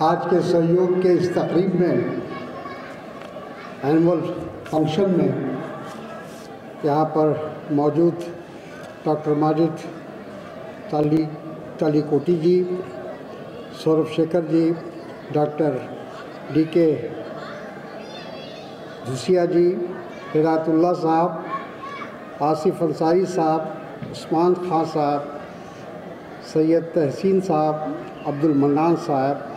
आज के सहयोग के इस तकरीब में, एनुअल फंक्शन में यहाँ पर मौजूद डॉक्टर माजिद तालीकोटी जी, सौरभ शेखर जी, डॉक्टर DK धुसिया जी, हिदायतुल्लाह साहब, आसिफ अंसारी साहब, उस्मान खान साहब, सैयद तहसीन साहब, अब्दुल मन्नान साहब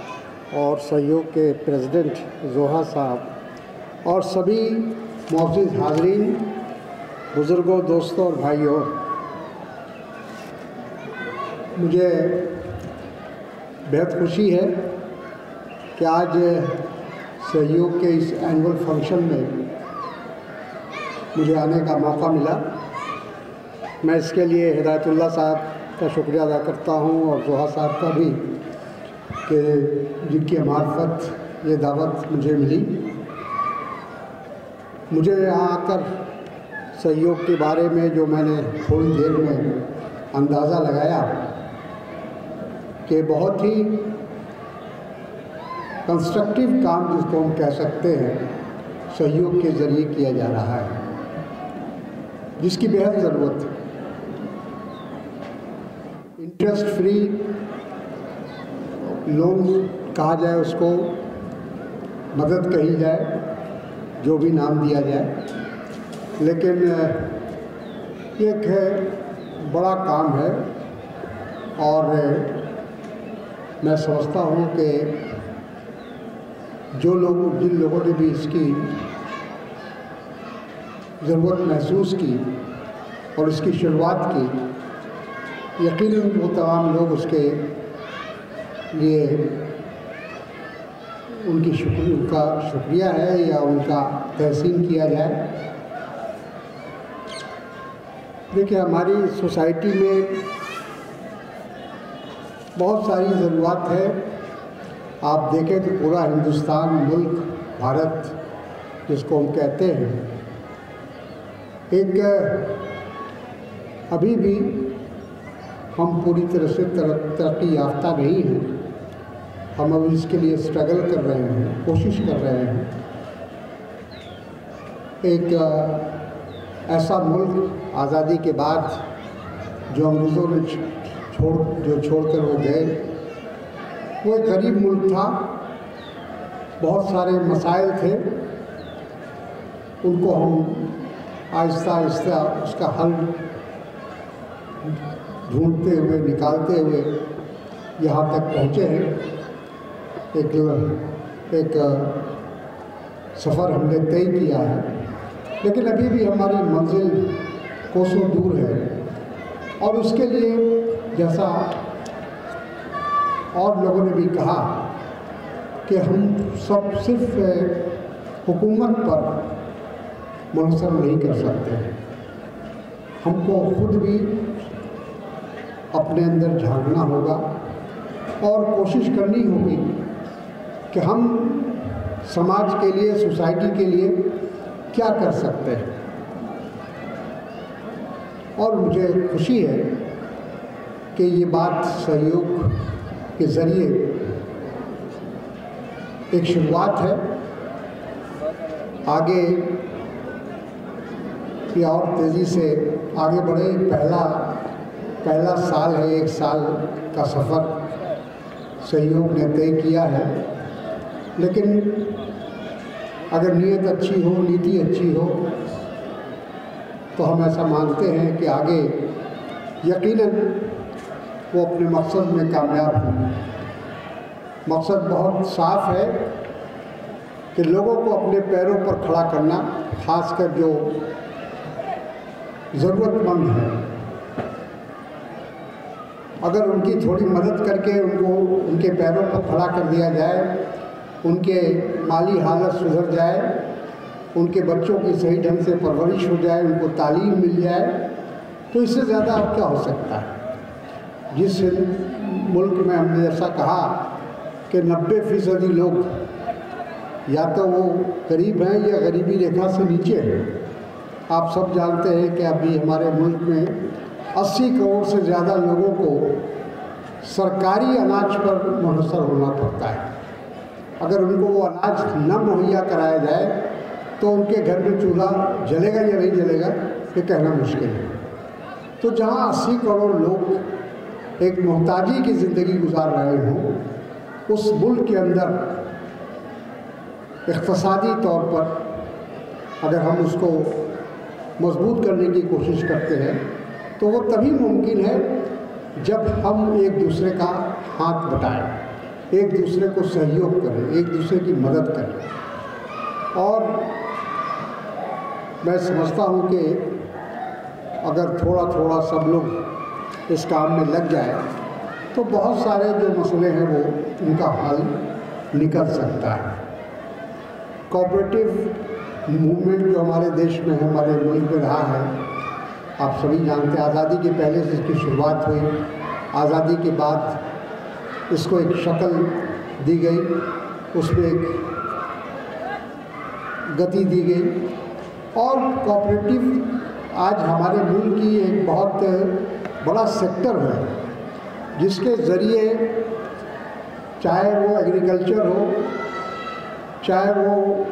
और सहयोग के प्रेसिडेंट जोहा साहब और सभी मौजूद हाज़रीन, बुज़ुर्गों, दोस्तों और भाइयों, मुझे बेहद खुशी है कि आज सहयोग के इस एनुअल फंक्शन में मुझे आने का मौका मिला। मैं इसके लिए हिदायतुल्लाह साहब का शुक्रिया अदा करता हूँ और जोहा साहब का भी कि जिनकी मार्फत ये दावत मुझे मिली। मुझे यहाँ आकर सहयोग के बारे में जो मैंने थोड़ी देर में अंदाज़ा लगाया कि बहुत ही कंस्ट्रक्टिव काम जिसको हम कह सकते हैं सहयोग के ज़रिए किया जा रहा है, जिसकी बेहद ज़रूरत है। इंटरेस्ट फ्री लोन कहा जाए, उसको मदद कही जाए, जो भी नाम दिया जाए, लेकिन एक है बड़ा काम है और मैं समझता हूँ कि जिन लोगों ने भी इसकी ज़रूरत महसूस की और इसकी शुरुआत की, यकीनन वो तमाम लोग उसके लिए उनका शुक्रिया है या उनका तहसीन किया जाए। देखिए, हमारी सोसाइटी में बहुत सारी ज़रूरत है। आप देखें तो पूरा हिंदुस्तान, मुल्क, भारत जिसको हम कहते हैं, एक अभी भी हम पूरी तरह से तरक्की याफ्ता नहीं हैं। हम अभी इसके लिए स्ट्रगल कर रहे हैं, कोशिश कर रहे हैं। एक ऐसा मुल्क आज़ादी के बाद जो अंग्रेज़ों ने छोड़कर वो गए, वो एक गरीब मुल्क था, बहुत सारे मसाइल थे, उनको हम आहिस्ता आहिस्ता उसका हल ढूंढते हुए, निकालते हुए यहाँ तक पहुँचे हैं। एक सफ़र हमने तय किया है, लेकिन अभी भी हमारी मंजिल कोसों दूर है और उसके लिए, जैसा और लोगों ने भी कहा, कि हम सब सिर्फ हुकूमत पर मुनहसर नहीं कर सकते। हमको खुद भी अपने अंदर झांकना होगा और कोशिश करनी होगी कि हम समाज के लिए, सोसाइटी के लिए क्या कर सकते हैं। और मुझे खुशी है कि ये बात सहयोग के ज़रिए एक शुरुआत है, आगे कि और तेज़ी से आगे बढ़े। पहला साल है, 1 साल का सफ़र सहयोग ने तय किया है, लेकिन अगर नीयत अच्छी हो, नीति अच्छी हो, तो हम ऐसा मानते हैं कि आगे यकीनन वो अपने मकसद में कामयाब होंगे। मकसद बहुत साफ है कि लोगों को अपने पैरों पर खड़ा करना, खासकर जो ज़रूरतमंद है, अगर उनकी थोड़ी मदद करके उनको उनके पैरों पर खड़ा कर दिया जाए, उनके माली हालत सुधर जाए, उनके बच्चों की सही ढंग से परवरिश हो जाए, उनको तालीम मिल जाए, तो इससे ज़्यादा अब क्या हो सकता है। जिस मुल्क में हमने ऐसा कहा कि 90% लोग या तो वो गरीब हैं या गरीबी रेखा से नीचे हैं। आप सब जानते हैं कि अभी हमारे मुल्क में 80 करोड़ से ज़्यादा लोगों को सरकारी अनाज पर मुनहसर होना पड़ता है। अगर उनको वो अनाज न मुहैया कराया जाए तो उनके घर में चूल्हा जलेगा या नहीं जलेगा ये कहना मुश्किल है। तो जहाँ 80 करोड़ लोग एक मोहताजी की ज़िंदगी गुजार रहे हों, उस मुल्क के अंदर इक़्तिसादी तौर पर अगर हम उसको मजबूत करने की कोशिश करते हैं तो वो तभी मुमकिन है जब हम एक दूसरे का हाथ बटाएं, एक दूसरे को सहयोग करें, एक दूसरे की मदद करें। और मैं समझता हूँ कि अगर थोड़ा थोड़ा सब लोग इस काम में लग जाए तो बहुत सारे जो मसले हैं वो उनका हल निकल सकता है। कोऑपरेटिव मूवमेंट जो हमारे देश में है, हमारे मुल्क में रहा है, आप सभी जानते हैं। आज़ादी के पहले से इसकी शुरुआत हुई, आज़ादी के बाद इसको एक शक्ल दी गई, उसमें एक गति दी गई और कोऑपरेटिव आज हमारे मुल्क की एक बहुत बड़ा सेक्टर है जिसके ज़रिए चाहे वो एग्रीकल्चर हो, चाहे वो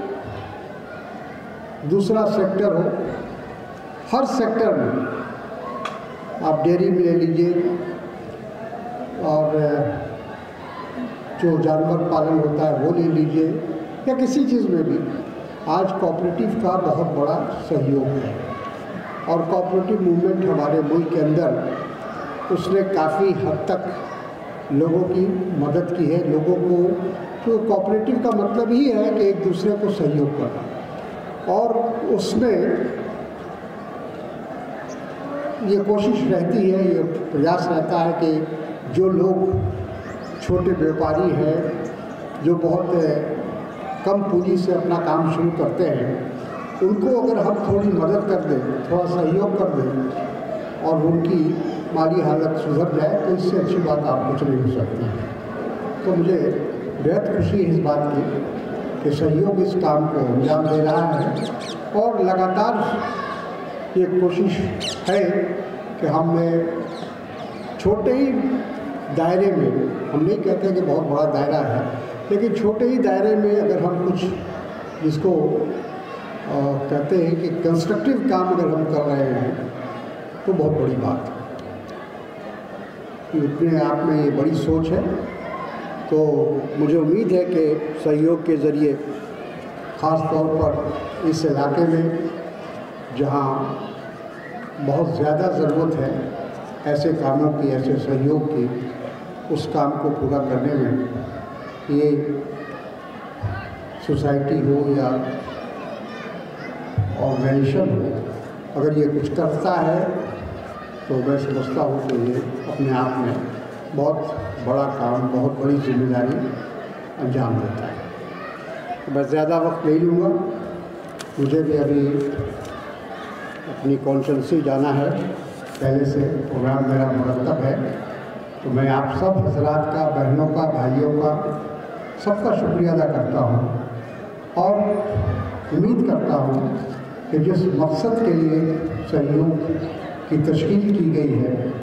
दूसरा सेक्टर हो, हर सेक्टर में आप डेयरी में ले लीजिए और जो जानवर पालन होता है वो ले लीजिए या किसी चीज़ में भी आज कोऑपरेटिव का बहुत बड़ा सहयोग है। और कोऑपरेटिव मूवमेंट हमारे मुल्क के अंदर उसने काफ़ी हद तक लोगों की मदद की है। लोगों को तो कोऑपरेटिव का मतलब ही है कि एक दूसरे को सहयोग करना, और उसमें ये कोशिश रहती है, ये प्रयास रहता है कि जो लोग छोटे व्यापारी हैं, जो बहुत कम पूंजी से अपना काम शुरू करते हैं, उनको अगर हम थोड़ी मदद कर दें, थोड़ा सहयोग कर दें और उनकी माली हालत सुधर जाए तो इससे अच्छी बात आप कुछ नहीं हो सकती है। तो मुझे बेहद खुशी है इस बात की कि सहयोग इस काम को अंजाम दे रहा है और लगातार ये कोशिश है कि हमने छोटे ही दायरे में, हम नहीं कहते कि बहुत बड़ा दायरा है, लेकिन छोटे ही दायरे में अगर हम कुछ जिसको कहते हैं कि कंस्ट्रक्टिव काम अगर हम कर रहे हैं तो बहुत बड़ी बात है। अपने आप में ये बड़ी सोच है। तो मुझे उम्मीद है कि सहयोग के ज़रिए ख़ास तौर पर इस इलाके में जहाँ बहुत ज़्यादा ज़रूरत है ऐसे कामों की, ऐसे सहयोग की, उस काम को पूरा करने में ये सोसाइटी हो या ऑर्गेनाइजेशन हो, अगर ये कुछ करता है तो मैं समझता हूँ कि ये अपने आप में बहुत बड़ा काम, बहुत बड़ी जिम्मेदारी अंजाम देता है। मैं ज़्यादा वक्त नहीं लूँगा, मुझे भी अभी अपनी कॉन्स्टिट्यूंसी जाना है, पहले से प्रोग्राम मेरा मुरतब है। तो मैं आप सब हज़रात का, बहनों का, भाइयों का, सबका शुक्रिया अदा करता हूँ और उम्मीद करता हूँ कि जिस मकसद के लिए सहयोग की तश्कील की गई है